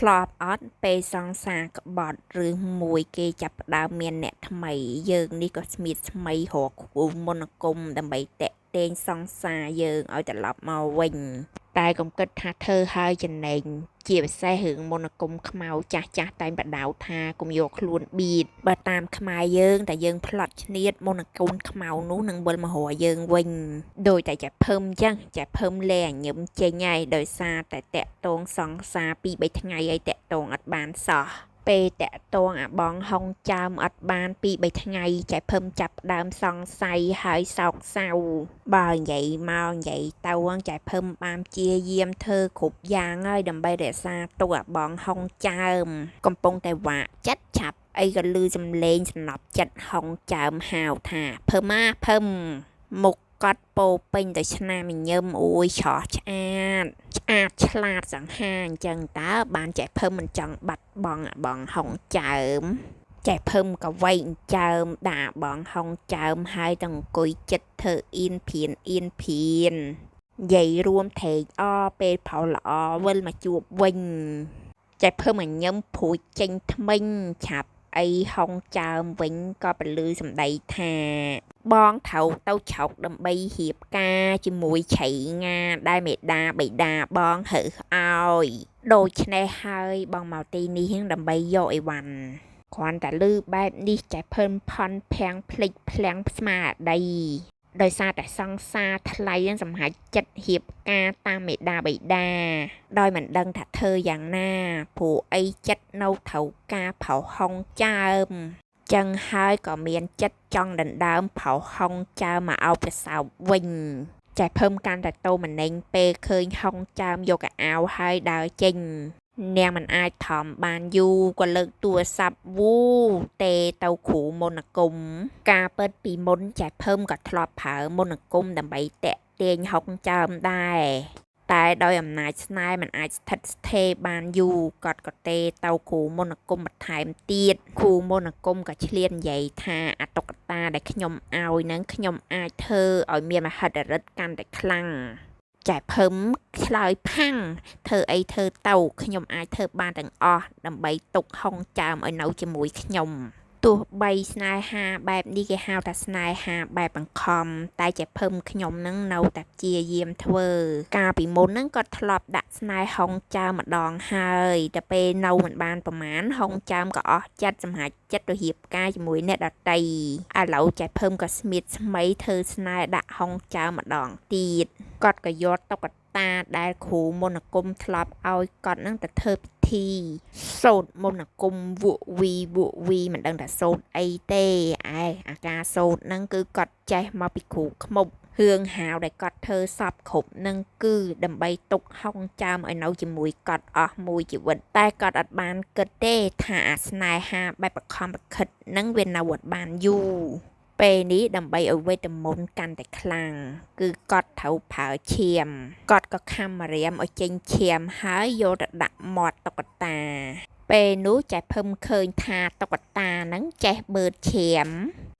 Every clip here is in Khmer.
ធ្លាប់អត់ពេលសង្សារក្បត់ឬមួយគេចាប់ផ្ដើមមានអ្នកថ្មីយើងនេះក៏ស្មៀតថ្មីរកគ្រូមន្តអាគមដើម្បីតាក់ទាញសង្សារយើងឲ្យត្រឡប់មកវិញតែកុំគិតថាធ្វើឲ្យចំណេញជាពិសេសរឿងមន្តអាគមខ្មៅចាស់តែបដៅថាកុំយកខ្លួនបៀតបើតាមខ្មែរយើងតែយើងផ្លត់ឈ្នៀតមន្តអាគមខ្មៅនោះនឹងវិលមករកយើងវិញដោយតែចាភឹមចឹងចាភឹមលែញញឹមចេញហើយដោយសារតែតាក់តងសង្សារ2-3ថ្ងៃឲ្យតាក់តងអត់បានសោះពេលតាក់តងអាបងហុងចើមអត់បាន2-3ថ្ងៃចែភឹមចាប់ដើមសង្ស័យហើយសោកសៅបើនិយាយមកនិយាយទៅចែភឹមបានជាយាមធ្វើគ្រប់យ៉ាងហើយដើម្បីរក្សាទុកអាបងហុងចើមកំពុងតែវាក់ចិត្តឆាប់អីក៏លឺសំឡេងសំណប់ចិត្តហុងចើមហៅថាភឹមភឹមមុខកត់ពោពេញទៅឆ្នាមញឹមអួយឆោះឆ្អាតឆ្លាតសង្ហាអញ្ចឹងតើបានចែភឹមមិនចង់បាត់បង់អាបងហុងចើមចែភឹមក៏វែងចើមដាក់បងហុងចើមហើយទៅអង្គុយចិត្តធ្វើអៀនភៀននិយាយរួមថេកអពេលផោល្អវិលមកជួបវិញចែភឹមញឹមព្រួយចេញថ្មិញឆាប់អីហុងចើមវិញក៏ពលឺសម្ដីថាបងត្រូវទៅឆោកដើម្បីរៀបការជាមួយឆៃងាដែលមេដាបៃតាបងហើឲ្យដូច្នេះហើយបងមកទីនេះដើម្បីយកអីវ៉ាន់គ្រាន់តែលឺបែបនេះចែភឹមផន់ភាំងភ្លេចភ្លាំងស្មារតីដោយសារតែសង្សារថ្លៃនឹងសម្រេចចិត្តរៀបការតាមមេដាបៃតាដោយមិនដឹងថាធ្វើយ៉ាងណាព្រោះអីចិត្តនៅត្រូវការផៅហុងចើមចឹងហើយក៏មានចិត្តចង់ដណ្ដើមផៅហុងចើមមកឲ្យប្រសើបវិញចែភឹមកាន់តែតោមណេញពេលឃើញហុងចើមយកកៅអៅហើយដើរចេញនាងមិនអាចថមបានយូរក៏លើកទូរស័ព្ទវូទេទៅគ្រូមន្តអាគមការពិតពីមុនចែភឹមក៏ធ្លាប់ប្រើមន្តអាគមដើម្បីតាក់ទាញហុងចើមដែរតែដោយអំណាចស្នេហ៍មិនអាចស្ថិតស្ថេរបានយូរក៏ទេទៅគ្រូមន្តអាគមបន្ថែមទៀតគ្រូមន្តអាគមក៏ឆ្លៀតនិយាយថាអាតុក្កតាដែលខ្ញុំឲ្យនឹងខ្ញុំអាចធ្វើឲ្យមានមហិទ្ធិឫទ្ធិកាន់តែខ្លាំងចែភឹមឆ្លើយផាំងធ្វើអីធ្វើទៅខ្ញុំអាចធ្វើបានទាំងអស់ដើម្បីទុកហុងចើមឲ្យនៅជាមួយខ្ញុំទោះបីស្នេហាបែបនេះគេហៅថាស្នេហាបែបបង្ខំតែចែភឹមខ្ញុំនឹងនៅតែព្យាយាមធ្វើកាលពីមុនហ្នឹងក៏ធ្លាប់ដាក់ស្នេហ៍ហុងចើមម្ដងហើយតែពេលនៅមិនបានប្រមាណហុងចើមក៏អស់ចិត្តសម្រេចចិត្តទៅរៀបការជាមួយអ្នកដតីឥឡូវចែភឹមក៏ស្មៀតស្មៃធ្វើស្នេហ៍ដាក់ហុងចើមម្ដងទៀតគាត់ក៏យកតុក្កតាដែលគ្រូមន្តអាគមធ្លាប់ឲ្យគាត់នឹងទៅធ្វើពិធីសូត្រមន្តអាគមវក់វីមិនដឹងថាសូត្រអីទេអាការសូត្រហ្នឹងគឺគាត់ចេះមកពីគ្រូខ្មុំរឿងហាវដែលគាត់ធ្វើសពគ្រប់នឹងគឺដើម្បីទុកហុងចើមឲ្យនៅជាមួយគាត់អស់មួយជីវិតតែគាត់អត់បានគិតទេថាអាស្នេហាបែបបខំបខិតនឹងវានៅអត់បានយូរពេលនេះដើម្បីឲ្យវេទមន្តកាន់តែខ្លាំងគឺគាត់ត្រូវប្រើឈាមគាត់ក៏ខំរៀមឲ្យចេញឈាមហើយយកទៅដាក់មាត់តុក្កតាពេលនោះចែភឹមឃើញថាតុក្កតាហ្នឹងចេះបឺតឈាម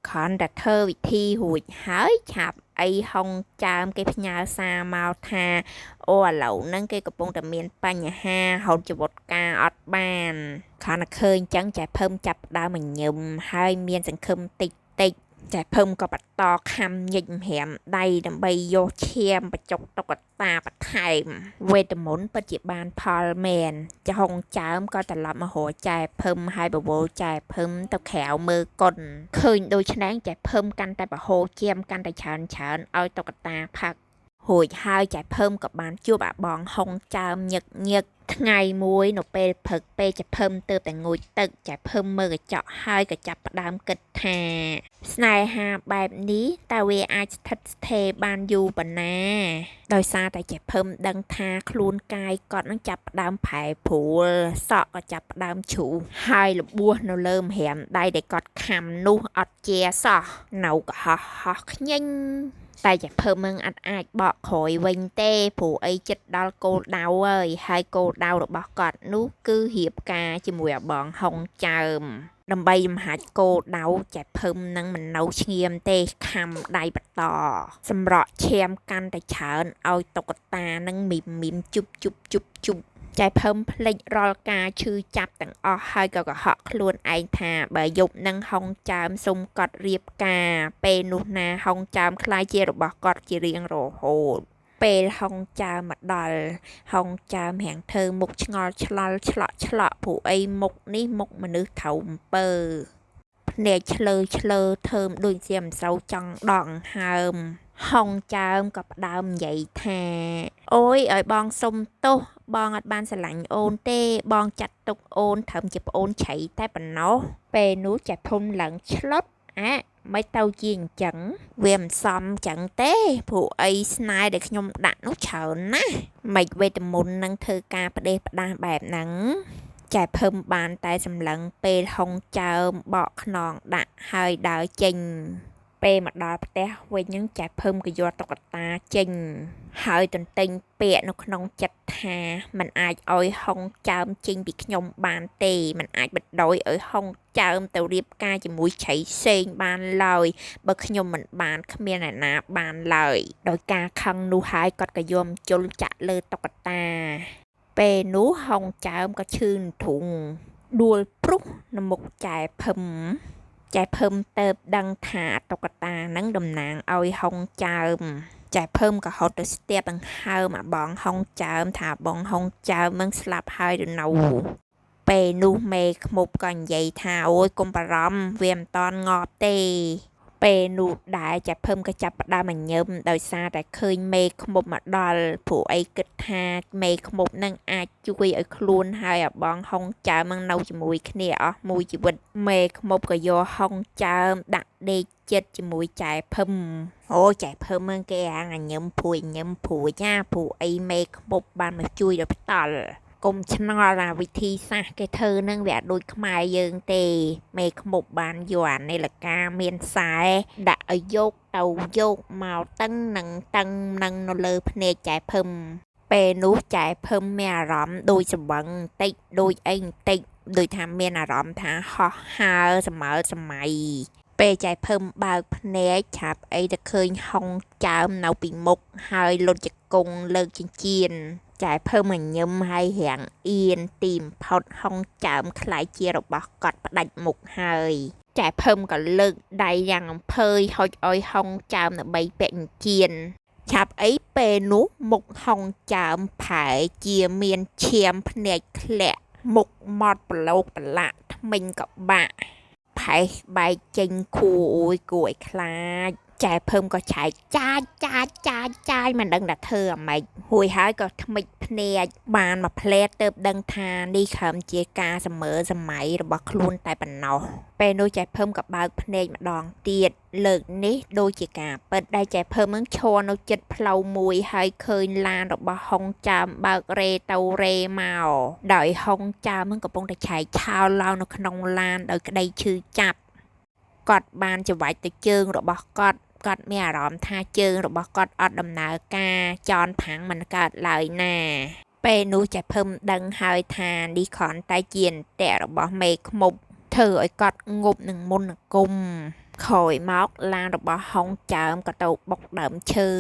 គ្រាន់តែធ្វើវិធីរួចហើយឆាប់អីហុងចើមគេផ្ញើសារមកថាអូឥឡូវហ្នឹងគេកំពុងតែមានបញ្ហាហូតជីវិតការអត់បានគ្រាន់តែឃើញចឹងចែភឹមចាប់ដើមញញឹមហើយមានសង្ឃឹមតិចចែភឹមក៏បន្តខំញិចម្រាមដៃដើម្បីយកឈាមបញ្ចុកតុក្កតាបន្ថែមវេទមន្តពិតជាបានផលមែនចុងចើមក៏ត្រឡប់មករកចែភឹមហើយបវរចែភឹមទៅក្រៅមើលកុនឃើញដូច្នេះចែភឹមកាន់តែបហូរឈាមកាន់តែច្រើនឲ្យតុក្កតាផឹករួចហើយចែភឹមក៏បានជួបអាបងហុងចើមញឹកថ្ងៃមួយនៅពេលព្រឹកពេលចែភឹមទើបតែងូតទឹកចែភឹមមើលកញ្ចក់ហើយក៏ចាប់ផ្ដើមគិតថាស្នេហាបែបនេះតើវាអាចស្ថិតស្ថេរបានយូរប៉ុណ្ណាដោយសារតែចែភឹមដឹងថាខ្លួនកាយគាត់នឹងចាប់ផ្ដើមប្រែប្រួលសក់ក៏ចាប់ផ្ដើមជ្រុះហើយរបួសនៅលើម្រាមដៃដែលគាត់ខំនោះអត់ជាសោះនៅកុហកខ្ញិញតែចែភឹមនឹងអត់អាចបកក្រោយវិញទេព្រោះអីចិត្តដល់គោលដៅហើយគោលដៅរបស់គាត់នោះគឺរៀបការជាមួយអាបងហុងចើមដើម្បីលំហាត់គោលដៅចែភឹមនឹងមិននៅឈាមទេខំដៃបន្តសម្រក់ឈាមកាន់តែច្រើនឲ្យតុក្កតានឹងមីមជុប ចែเพิ่มភ្លេចរាល់ការឈឺចាប់ទាំងអស់ហើយក៏កុហកខ្លួនឯងថាបើយប់នឹងហុងចើមសុំកត់រៀបការពេលនោះណាហុងចើមខ្លាយជារបស់គាត់ជារៀងរហូតពេលហុងចើមមកដល់ហុងចើមរាំងធ្វើមុខឆ្ងល់ឆ្លល់ឆ្លក់ឆ្លក់ព្រោះអីមុខនេះមុខមនុស្សថៅអំពើភ្នែកឆ្លើធើមដូចជាមិនសូវចង់ដកដង្ហើមហុងចើមក៏ផ្ដើមនិយាយថាអូយឲ្យបងសុំទោសបងអត់បានស្រឡាញ់អូនទេបងចាត់ទុកអូនត្រឹមជាប្អូនឆៃតែប៉ុណ្ណោះពេលនោះចែភុំឡើងឆ្លុតមិនទៅជាអញ្ចឹងវាមិនសមអញ្ចឹងទេព្រោះអីស្នេហ៍ដែលខ្ញុំដាក់នោះច្រើនណាស់មិនវេទមន្តនឹងធ្វើការផ្ដេសផ្ដាស់បែបហ្នឹងចែភឹមបានតែសម្លឹងពេលហុងចើមបកខ្នងដាក់ហើយដើរចេញពេលមកដល់ផ្ទះវិញនឹងចែភឹមក៏យកតុក្កតាចេញហើយទន្ទិញពាក្យនៅក្នុងចិត្តថាมันអាចឲ្យហុងចើមចេញពីខ្ញុំបានទេมันអាចបដ ாய் ឲ្យហុងចើមទៅរៀបការជាមួយឆៃសេងបានឡើយបើខ្ញុំមិនបានគ្មានអ្នកណាបានឡើយដោយការខឹងនោះហើយគាត់ក៏យំជុលចាក់លើតុក្កតាពេលនោះហុងចើមក៏ឈឺធុងដួលព្រុសនៅមុខចែភឹមទៅដឹងថាតុក្កតានឹងតំណាងឲ្យហុងចើមចែភឹមក៏ហត់ទៅស្ទាបដង្ហើមបងហុងចើមថាបងហុងចើមនឹងស្លាប់ហើយឬនៅពេលនោះមេខ្មុំក៏និយាយថាអូយកុំបារម្ភវាមិនតាន់ងាប់ទេពេលនោះដែរចែភឹមក៏ចាប់ផ្ដើមញញឹមដោយសារតែឃើញមេខ្មុំមកដល់ព្រោះអីគិតថាមេខ្មុំនឹងអាចជួយឲ្យខ្លួនហើយបងហុងចើមនឹងនៅជាមួយគ្នាអស់មួយជីវិតមេខ្មុំក៏យកហុងចើមដាក់ដេកចិត្តជាមួយចែភឹមអូចែភឹមមើលគេអាញញឹមព្រួយចាព្រោះអីមេខ្មុំបានមកជួយដល់ផ្ដាល់កុំឆ្ងល់ណាវិធីសាស្ត្រគេធ្វើនឹងវាអត់ដូចខ្មែរយើងទេមេខ្មុំបានយកអានេលកាមានខ្សែដាក់ឲ្យយកមកតឹងនឹងនៅលើភ្នែកចែភឹមពេលនោះចែភឹមមានអារម្មណ៍ដូចស្វឹងបន្តិចដូចអីបន្តិចដូចថាមានអារម្មណ៍ថាហោះហើរសម័យពេលចែភឹមបើកភ្នែកឆាប់អីទៅឃើញហុងចើមនៅពីមុខហើយលុតជង្គង់លើកចិញ្ចៀនចែភើមញញឹមហើយរាំងអៀនទីមផុតហុងចើមខ្លាយជារបស់គាត់ផ្ដាច់មុខហើយចែភើមក៏លើកដៃយ៉ាងអំភើយហុចឲ្យហុងចើមដើម្បីពាក់ចិញ្ចៀនឆាប់អីពេលនោះមុខហុងចើមផែជាមានឈាមភ្នែកធ្លាក់មុខមាត់ប្រឡូកប្រឡាក់ថ្មិញក៏បាក់ផែបែកចេញខួរអូយគួរឲ្យខ្លាចចែភើមក៏ឆែកចាយមិនដឹងថាធ្វើអាម៉េចហួយហើយក៏ថ្មិចភ្នែកបានមកផ្លែទៅដឹងថានេះខំជាការសម័យរបស់ខ្លួនតែប៉ុណ្ណោះពេលនោះចែភើមក៏បើកភ្នែកម្ដងទៀតលើកនេះដូចជាការពិតដែលចែភើមនឹងឈរនៅចិត្តផ្លូវមួយហើយឃើញឡានរបស់ហុងចាមបើករេទៅរេមកដោយហុងចាមនឹងកំពុងតែឆែកឆោលឡើងនៅក្នុងឡានដោយក្តីឈឺចាប់គាត់បានច្រវាច់ទៅជើងរបស់គាត់មានអារម្មណ៍ថាជើងរបស់គាត់អត់ដំណើរការចនផាំងមិនកើតឡើយណាពេលនោះចែភឹមដឹងហើយថានេះគ្រាន់តែជាអន្ទាក់របស់មេខ្មុំធ្វើឲ្យគាត់ងប់នឹងមន្តអាគមក្រោយមកឡានរបស់ហុងចើមក៏ទៅបុកដើមឈើ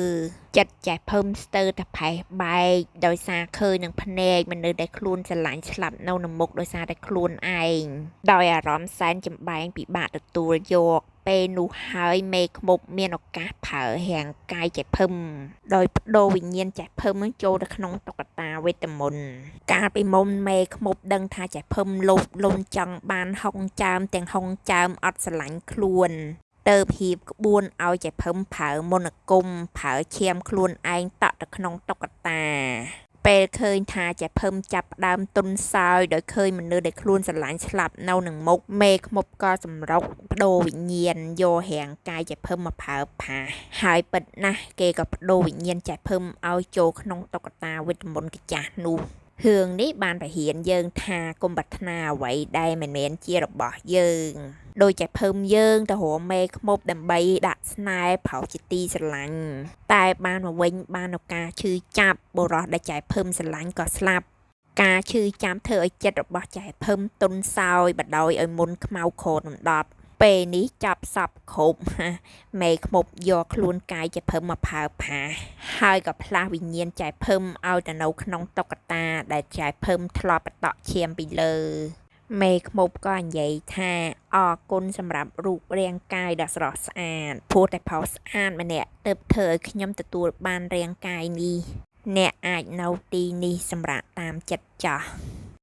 ចិត្តចែភឹមស្ទើរតែផេះបែកដោយសារឃើញនឹងភ្នែកមនុស្សដែលខ្លួនស្រឡាញ់ស្លាប់នៅមុខដោយសារតែខ្លួនឯងដោយអារម្មណ៍សែនចម្បែងពិបាកទទួលយកពេលនោះហើយមេខ្មុំមានឱកាសប្រើរាងកាយចែភឹមដោយបដូរវិញ្ញាណចែភឹមនឹងចូលទៅក្នុងតុក្កតាវេទមន្តកាលពីមុនមេខ្មុំដឹងថាចែភឹមលោភលន់ចង់បានហុងចើមទាំងហុងចើមអត់ស្រឡាញ់ខ្លួនទៅហៀបក្បួនឲ្យចែភឹមប្រើមន្តអាគមប្រើឈាមខ្លួនឯងតក់ទៅក្នុងតុក្កតាពេលឃើញថាចែភឹមចាប់ផ្ដើមទុនសោយដោយឃើញមនុស្សដែលខ្លួនស្រឡាញ់ស្លាប់នៅនឹងមុខមេខ្មុំក៏សម្រុកបដូរវិញ្ញាណយករាងកាយចែភឹមមកប្រើផាហើយពិតណាស់គេក៏បដូរវិញ្ញាណចែភឹមឲ្យចូលក្នុងតុក្កតាវេទមន្តម្ចាស់នោះរឿងនេះបានបរៀនយើងថាកុំប្រាថ្នាអ្វីដែលមិនមែនជារបស់យើងដោយចែភឹមយើងទៅរកមេខ្មុំដើម្បីដាក់ស្នេហ៍ប្រោសជាទីស្រឡាញ់តែបានមកវិញបានឱកាសឈឺចាប់បុរសដែលចែភឹមស្រឡាញ់ក៏ស្លាប់ការឈឺចាប់ធ្វើឲ្យចិត្តរបស់ចែភឹមទុនសោយបដ ாய் ឲ្យមុនខ្មៅខោនដប់ ពេលនេះចាប់សពគ្រប់មេឃមុបយកខ្លួនកាយចែភឹមមកផើផាហើយក៏ផ្លាស់វិញ្ញាណចែភឹមឲ្យទៅនៅក្នុងតុក្កតាដែលចែភឹមធ្លាប់បតក់ឈាមពីលើមេឃមុបក៏និយាយថាអរគុណសម្រាប់រូបរាងកាយដ៏ស្រស់ស្អាតព្រោះតែផុសស្អាតម្នាក់ទើបធ្វើឲ្យខ្ញុំទទួលបានរាងកាយនេះអ្នកអាចនៅទីនេះសម្រាប់តាមចិត្តចាស់